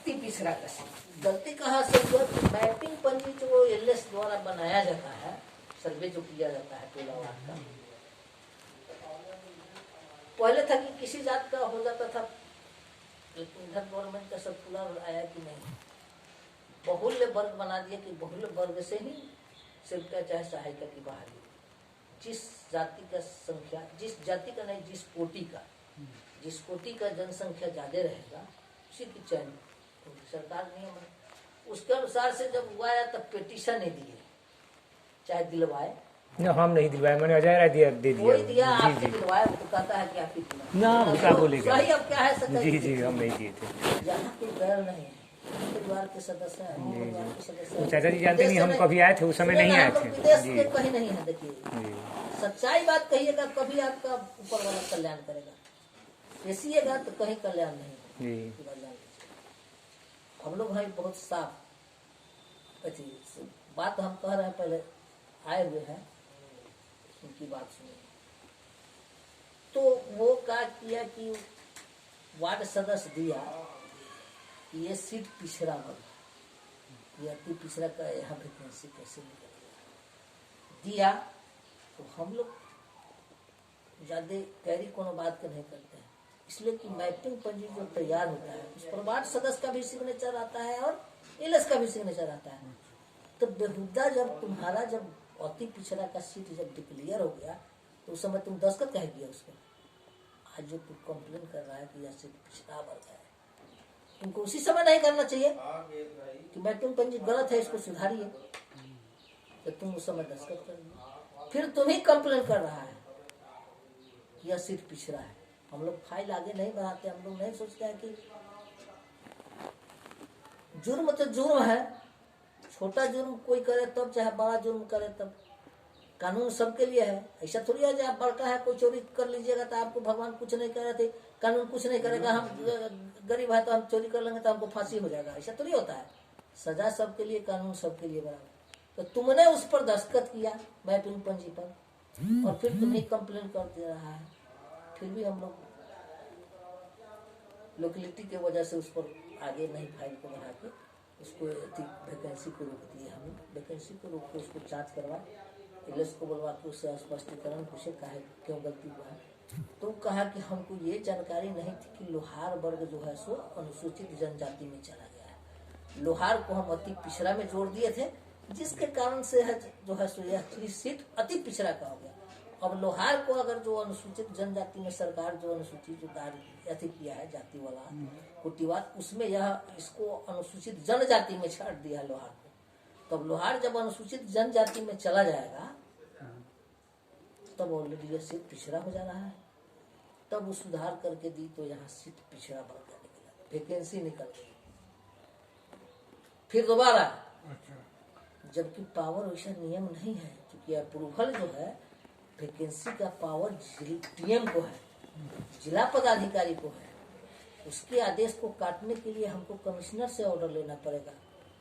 अति पिछड़ा का सीट। गलती कहाँ से हुआ कि मैपिंग पंजी जो एलएस द्वारा बनाया जाता है, सर्वे जो किया जाता है टोला वार्ड का, पहले था कि किसी जात का हो जाता था, लेकिन इधर गवर्नमेंट का सर्कुलर आया कि नहीं, बहुल्य वर्ग बना दिया कि बहुल्य वर्ग से ही सेविका चाहे सहायिका की बहाली, जिस जाति का संख्या, जिस जाति का नहीं, जिस कोटि का जनसंख्या ज्यादा रहेगा उसी की चयन सरकार नियम है। उसके अनुसार से जब हुआ है तब पिटीशन नहीं दिए, चाहे दिलवाए हम नहीं दिलवाए, मैंने अजय दे दिया, कोई दिया आपके दिलवाए, तो कहता है कि आप ही ना, क्या बोलेगा सही। अब क्या है सकता, जी हम नहीं दिए थे। जहाँ कोई डर नहीं है, परिवार के सदस्य हैं, परिवार के सदस्य। चाचा जी जानते नहीं, हम कभी आए थे उस समय नहीं आए थे विदेश में कहीं नहीं है। देखिए सच्चाई बात कहिएगा, कभी आपका ऊपर वाला कल्याण करेगा, ऐसीएगा तो कहीं कल्याण नहीं। हम लोग भाई बहुत साफ बात हम कह रहे हैं, पहले आए हुए हैं उनकी बात सुनिए। तो वो क्या किया कि वार्ड सदस्य दिया कि ये सीट पिछड़ा वर्ग, ये अति पिछड़ा का यहाँ वैकेंसी कैसे निकल दिया। तो हम लोग ज्यादा कैरी कोनो बात के नहीं करते हैं, इसलिए कि मैपिंग पंजी जो तैयार होता है उस पर वार्ड सदस्य का भी सिग्नेचर आता है और एलएस का भी सिग्नेचर आता है। तो बेहुदा जब तुम्हारा जब अति पिछड़ा का सीट जब डिक्लेयर हो गया तो उस समय तुम दस्तखत कह दिया उस पर। आज जो तुम कंप्लेन कर रहा है कि यह सीट पिछड़ा वर्ग है, तुमको उसी समय नहीं करना चाहिए कि मैपिंग पंजी गलत है, इसको सुधारिए, तो तुम उस समय दस्तखत कर दिए। फिर तुम ही कंप्लेन कर रहा है कि यह सीट पिछड़ा है। हम लोग फाइल आगे नहीं बढ़ाते, हम लोग नहीं सोचते हैं कि जुर्म तो जुर्म है, छोटा जुर्म कोई करे तब, चाहे बड़ा जुर्म करे तब, कानून सबके लिए है। ऐसा थोड़ी है आप बड़का है कोई चोरी कर लीजिएगा तो आपको भगवान कुछ नहीं कर रहे थे, कानून कुछ नहीं करेगा, हम गरीब है तो हम चोरी कर लेंगे तो हमको फांसी हो जाएगा, ऐसा थोड़ी होता है। सजा सबके लिए, कानून सबके लिए बराबर। तो तुमने उस पर दस्तखत किया मैपिंग पंजी पर, और फिर तुम्हें कंप्लेन कर दे रहा है। फिर भी हम लोग लोकेलिटी के वजह से उस पर आगे नहीं फाइल को बढ़ा के उसको वैकेंसी को रोक दिए। हम वैकेंसी को रोक के उसको जांच करवा, एलएस को बुलवा के उससे स्पष्टीकरण पूछे काहे क्यों गलती हुआ है। तो कहा कि हमको ये जानकारी नहीं थी कि लोहार वर्ग जो है सो अनुसूचित जनजाति में चला गया है। लोहार को हम अति पिछड़ा में जोड़ दिए थे, जिसके कारण से है जो है सो यह सीट अति पिछड़ा का हो गया। अब लोहार को अगर जो अनुसूचित जनजाति में सरकार जो अनुसूचित जो कार्य किया है जाति वाला कुटीवाद, उसमें यह इसको अनुसूचित जनजाति में छाट दिया है लोहार को। तब लोहार जब अनुसूचित जनजाति में चला जाएगा तब ऑलरेडी यह सीट पिछड़ा हो जा रहा है। तब वो सुधार करके दी तो यहाँ सीट पिछड़ा वर्ग का निकला, वैकेंसी निकल गई। फिर दोबारा, जबकि पावर वैसा नियम नहीं है, क्योंकि अप्रूवल जो है वैकेंसी का पावर डीएम को है, जिला पदाधिकारी को है। उसके आदेश को काटने के लिए हमको कमिश्नर से ऑर्डर लेना पड़ेगा,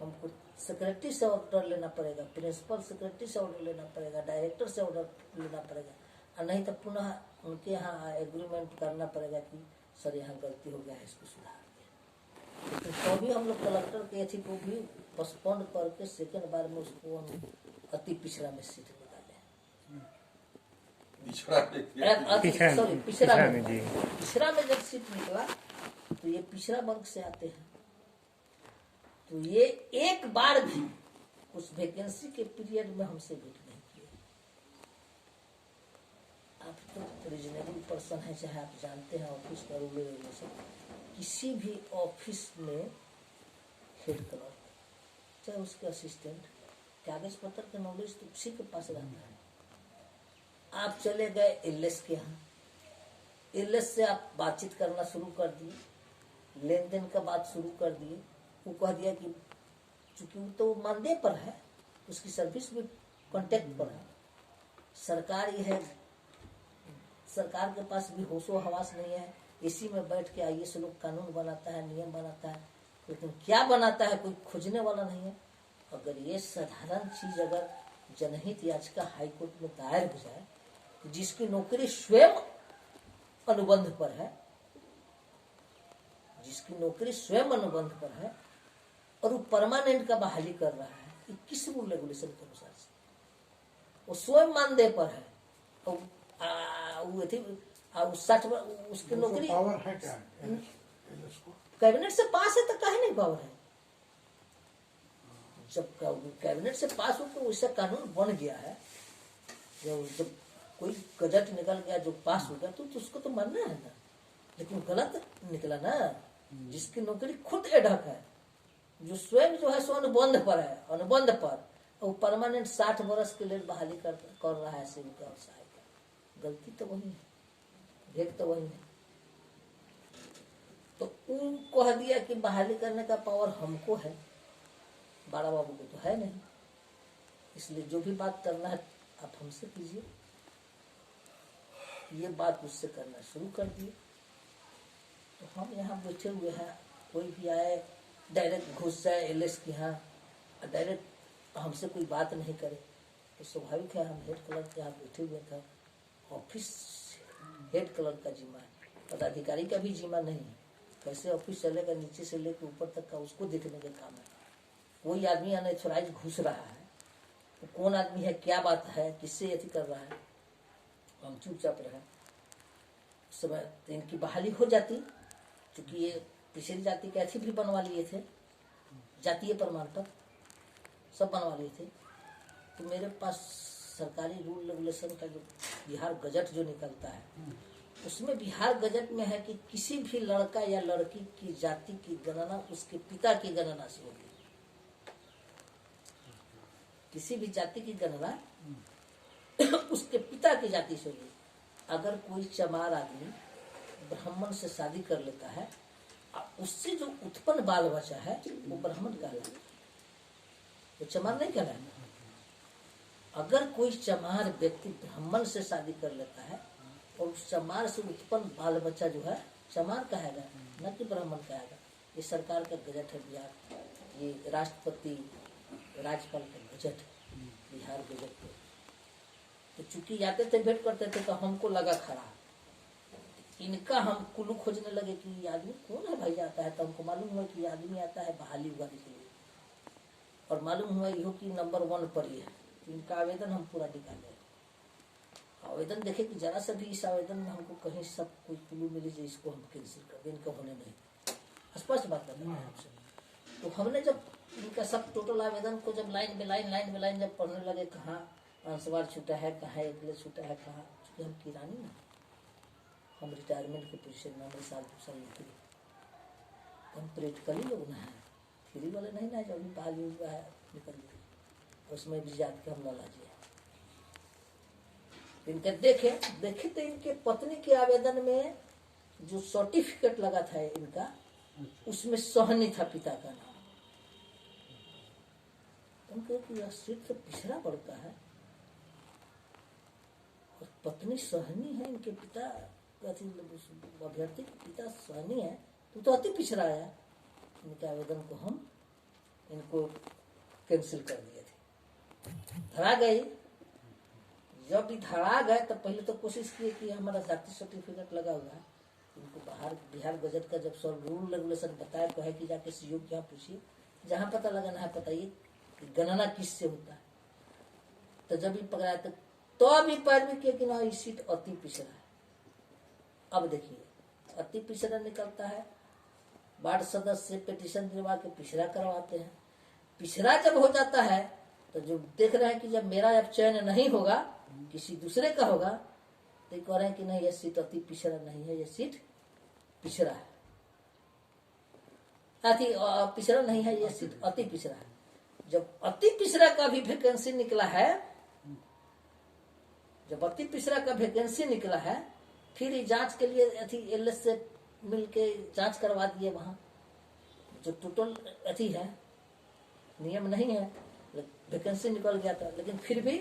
हमको सेक्रेटरी से ऑर्डर लेना पड़ेगा, प्रिंसिपल सेक्रेटरी से ऑर्डर लेना पड़ेगा, डायरेक्टर से ऑर्डर लेना पड़ेगा, और नहीं तो पुनः उनके यहाँ एग्रीमेंट करना पड़ेगा कि सर यहाँ गलती हो गया है, इसको सुधार दिया। लेकिन तो भी हम लोग कलेक्टर के एथी को भी पोस्टपोन करके सेकेंड बार में उसको हम अति पिछड़ा में सीट पिछड़ा में जब सीट निकला तो ये पिछड़ा वर्ग से आते हैं। तो ये एक बार भी उस वैकेंसी के पीरियड में हमसे भेंट नहीं किए। आप तो रीजनेबल पर्सन है, चाहे आप जानते हैं ऑफिस का रूल रेगुलेशन, किसी भी ऑफिस में हेड क्लर्क चाहे उसके असिस्टेंट, कागज पत्र का नॉलेज तो उसी के पास रहता है। आप चले गए एलएस के यहाँ, एलएस से आप बातचीत करना शुरू कर दिए, लेन देन का बात शुरू कर दिए। वो कह दिया कि चूंकि वो तो मानदेय पर है, उसकी सर्विस भी कॉन्टेक्ट पर है, सरकार ये है, सरकार के पास भी होशो हवास नहीं है, इसी में बैठ के आइए से लोग कानून बनाता है, नियम बनाता है, लेकिन क्या बनाता है कोई खोजने वाला नहीं है। अगर ये साधारण चीज अगर जनहित याचिका हाईकोर्ट में दायर हो जाए, जिसकी नौकरी स्वयं अनुबंध पर है, जिसकी नौकरी स्वयं अनुबंध पर है और वो परमानेंट का बहाली कर रहा है, ये किस रूल रेगुलेशन के अनुसार से? वो स्वयं मानदेय पर है और वो थी उस 60 उसकी नौकरी पावर है क्या LS को? कैबिनेट से पास है तो काहे नहीं पावर है? जब कैबिनेट से पास हो तो वैसा कानून बन गया है, जब कोई गजट निकल गया जो पास हो गया तो उसको तो मानना है ना। लेकिन गलत निकला ना, जिसकी नौकरी खुद एडहक है, जो स्वयं जो है सो अनुबंध पर है, अनुबंध पर वो परमानेंट 60 वर्ष के लिए बहाली कर रहा है सेविका और सहायिका। गलती तो वही है, भेद तो वही है। तो उनको कह दिया कि बहाली करने का पावर हमको है, बड़ा बाबू को तो है नहीं। इसलिए जो भी बात करना है आप हमसे कीजिए। ये बात उससे करना शुरू कर दिए। तो हम यहाँ बैठे हुए हैं, कोई भी आए डायरेक्ट घुस जाए LS के यहाँ, डायरेक्ट हमसे कोई बात नहीं करे तो स्वाभाविक है। हम हेड क्लर्क के यहाँ बैठे हुए थे, ऑफिस हेड क्लर्क का जिम्मा है, पदाधिकारी का भी जिम्मा नहीं है। कैसे ऑफिस चलेगा, नीचे से लेकर ऊपर तक का उसको देखने का काम है। कोई आदमी अनऑथराइज घुस रहा है, तो कौन आदमी है, क्या बात है, किससे यति कर रहा है, हम चुपचाप रहे। उस समय तो इनकी बहाली हो जाती, क्योंकि ये पिछड़ी जाति के अथी भी बनवा लिए थे, जातीय प्रमाण पत्र सब बनवा लिए थे। तो मेरे पास सरकारी रूल रेगुलेशन का जो बिहार गजट जो निकलता है, उसमें बिहार गजट में है कि किसी भी लड़का या लड़की की जाति की गणना उसके पिता की गणना से होगी। किसी भी जाति की गणना उसके पिता की जाति से होगी। अगर कोई चमार आदमी ब्राह्मण से शादी कर लेता है, उससे जो उत्पन्न बाल बचा है वो ब्राह्मण कहलाएगा, वो चमार नहीं कहलाएगा। अगर कोई चमार व्यक्ति ब्राह्मण से शादी कर लेता है और उस चमार से उत्पन्न बाल बच्चा जो है चमार कहेगा, न कि ब्राह्मण कहेगा। ये सरकार का गजट है बिहार, ये राष्ट्रपति राज्यपाल का गजट है बिहार गजट पे। तो चूंकि जाते थे भेंट करते थे तो हमको लगा खड़ा, इनका हम कुल्लू खोजने लगे कि ये आदमी कौन है भाई जाता है। तो हमको मालूम हुआ कि ये आदमी आता है बहाली उगाने के लिए, और मालूम हुआ यो कि नंबर 1 पर ही है। तो इनका आवेदन हम पूरा निकाले, आवेदन देखे कि जरा सा भी इस आवेदन में हमको कहीं सब कोई कुल्लू मिले जो इसको हम कैंसिल कर दें, इनका होने नहीं, स्पष्ट बात कर रहे हैं हमसे। तो हमने जब इनका सब टोटल आवेदन को जब लाइन में लाइन जब पढ़ने लगे, कहाँ अंशवार छूटा है, कहाँ एकले छूटा है, कहाँ, चूँकि हम किरानी ना, हम रिटायरमेंट के पीछे 9 साल नौकरी, हम प्रैक्टिकली लोग ना है, फ्री वाले नहीं ना, जब भी बहाली हुआ है निकल गए, उसमें भी जात के हम न लाजिए। इनके देखे तो इनके पत्नी के आवेदन में जो सर्टिफिकेट लगा था इनका, उसमें सहनी था पिता का नाम। हम कहे कि यह सीट तो पिछड़ा पड़ता है और पत्नी सहनी है, इनके पिता अभ्यर्थी के पिता सहनी है, तो अति पिछड़ा आया। इनके आवेदन को हम इनको कैंसिल कर दिए थे, धरा गई। जब भी धरा गए तो पहले तो कोशिश किए कि हमारा जाति सर्टिफिकेट लगा हुआ है, इनको बाहर बिहार गजट का जब सब रूल रेगुलेशन बताया तो है कि जाके सीओ के यहाँ पूछिए, जहाँ पता लगाना है बताइए कि गणना किससे होता है। तो जब भी पकड़ाया तो अभी पैरवी किए कि ना ये सीट अति पिछड़ा है। अब देखिए अति पिछड़ा निकलता है, वार्ड सदस्य से पिटीशन दिलवा के पिछड़ा करवाते हैं। पिछड़ा जब हो जाता है तो जो देख रहे हैं कि जब मेरा अब चयन नहीं होगा, किसी दूसरे का होगा, तो कह रहे हैं कि नहीं, यह सीट अति पिछड़ा नहीं है, यह सीट पिछड़ा है, अति पिछड़ा नहीं है, यह सीट अति पिछड़ा है। जब अति पिछड़ा का भी वैकेंसी निकला है, जब अति पिछड़ा का वैकेंसी निकला है, फिर जांच के लिए अथी LS से मिलके जांच करवा दिए। वहां जो टोटल अथी है, नियम नहीं है, वैकेंसी निकल गया था, लेकिन फिर भी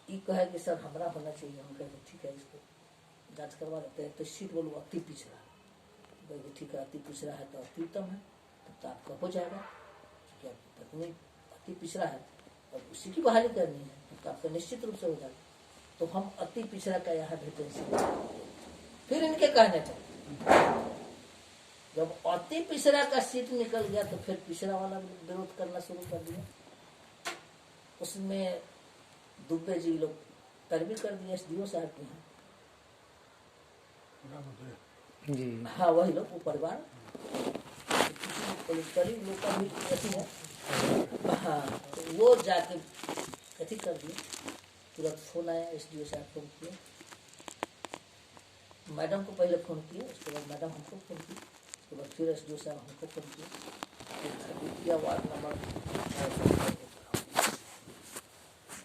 ये कहे कि सर हमारा होना चाहिए। हम कहे ठीक है, इसको जांच करवा लेते हैं। तो सीट बोलो अति पिछड़ा, कहे ठीक है, अति पिछड़ा है तो अति उत्तम है, तब तो आपका हो जाएगा। क्योंकि आपकी पत्नी अति पिछड़ा है और उसी की बहाली करनी है, तो आपका निश्चित रूप से हो जाएगा। तो हम अति पिछड़ा का यहाँ वैकेंसी, फिर इनके कहने पर जब अति पिछड़ा का सीट निकल गया तो फिर पिछड़ा वाला विरोध करना शुरू कर दिया। उसमें दुबे जी लोग पैरवी कर दिए SDO साहब के यहाँ। जी हाँ वही लोग, वो परिवार करीब लोग का भी ऐसी है। हाँ तो वो जाके कथी कर दिए, तुरंत फोन आया, SDO साहब फोन किए, मैडम को पहले फोन किए, उसके बाद मैडम हमको फोन की, उसके बाद फिर SDO साहब हमको फोन किए, फिर वार्ड नंबर।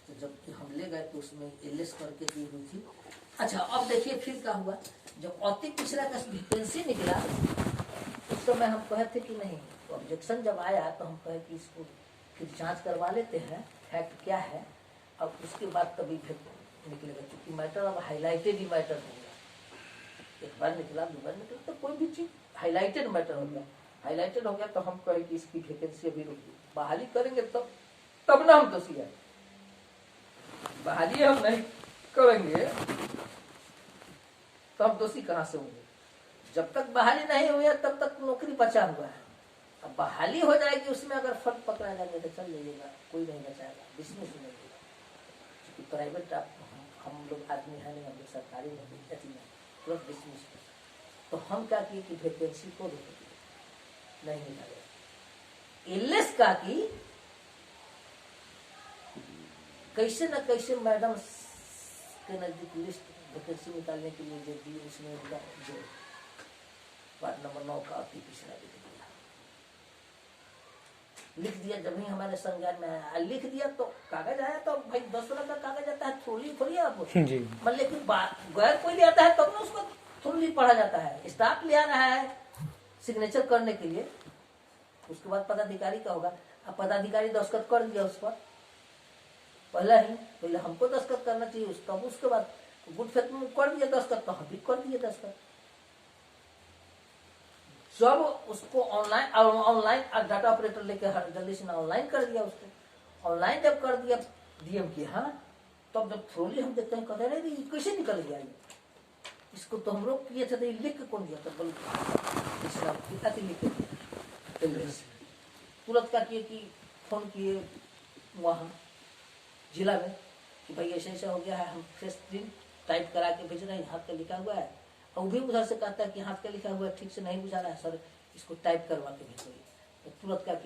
तो जब हम ले गए तो उसमें LS करके दी हुई थी। अच्छा अब देखिए फिर क्या हुआ, जब अति पिछड़ा का वैकेंसी निकला उस समय हम कहे थे कि नहीं, तो ऑब्जेक्शन जब आया तो हम कहे कि इसको फिर जांच करवा लेते हैं फैक्ट क्या है, अब उसके बाद तभी फिर निकलेगा, क्योंकि मैटर अब हाईलाइटेड ही मैटर हो गया। एक बार निकला, 2 बार निकला तो कोई भी चीज हाईलाइटेड मैटर हो गया। हाईलाइटेड हो गया तो हम कहे कि इसकी वैकेंसी अभी रुकी, बहाली करेंगे तब ना हम दोषी है। बहाली हम नहीं करेंगे तो हम दोषी कहाँ से होंगे? जब तक बहाली नहीं हुई है तब तक नौकरी बचा हुआ है। अब बहाली हो जाएगी, उसमें अगर फर्क पकड़ा जाएगा तो चल जाइएगा, कोई नहीं बचाएगा, डिसमिस नहीं होगा। क्योंकि प्राइवेट हम लोग आदमी है नहीं, हम लोग सरकारी नौकरी तुरंत डिसमिस। तो हम क्या किए कि वैकेंसी को रोक दिए, नहीं निकाले। LS का कि कैसे न कैसे मैडम के नजदीक लिस्ट वैकेंसी निकालने के लिए जो दी, उसमें जो वार्ड नंबर 9 का अति पिछड़ा लिख दिया। जब ही हमारे संज्ञान में आया, लिख दिया तो कागज आया, तो भाई 10 का कागज आता है, थोड़ी आप जी मतलब, लेकिन गैर कोई भी आता है तब ना उसको थोड़ी पढ़ा जाता है। स्टाफ ले आ रहा है सिग्नेचर करने के लिए, उसके बाद पदाधिकारी का होगा। अब पदाधिकारी दस्तखत कर दिया उस पर, पहले हमको दस्तखत करना चाहिए, तब उसके बाद गुड फेथ में कर दिया दस्तखत, तो हम भी कर दिए दस्तखत। जब उसको ऑनलाइन डाटा ऑपरेटर लेके जल्दी से ऑनलाइन कर दिया, उसको ऑनलाइन जब कर दिया DM की, हाँ तब जब थ्रोली हम देखते हैं, कहते हैं कैसे निकल गया ये, इसको तो हम लोग किए थे, तो लिख के कौन दिया था, बोल लिख के तुरंत क्या किए कि फोन किए वहाँ जिला में कि भाई ऐसा ऐसा हो गया है, हम फ्रेश प्रिंट टाइप करा के भेज रहे हैं, हाथ का लिखा हुआ है। और भी उधर से कहता है कि हाथ का लिखा हुआ है ठीक से नहीं बुझा रहा है सर, इसको टाइप करवा के भेजिए। तो तुरंत क्या किए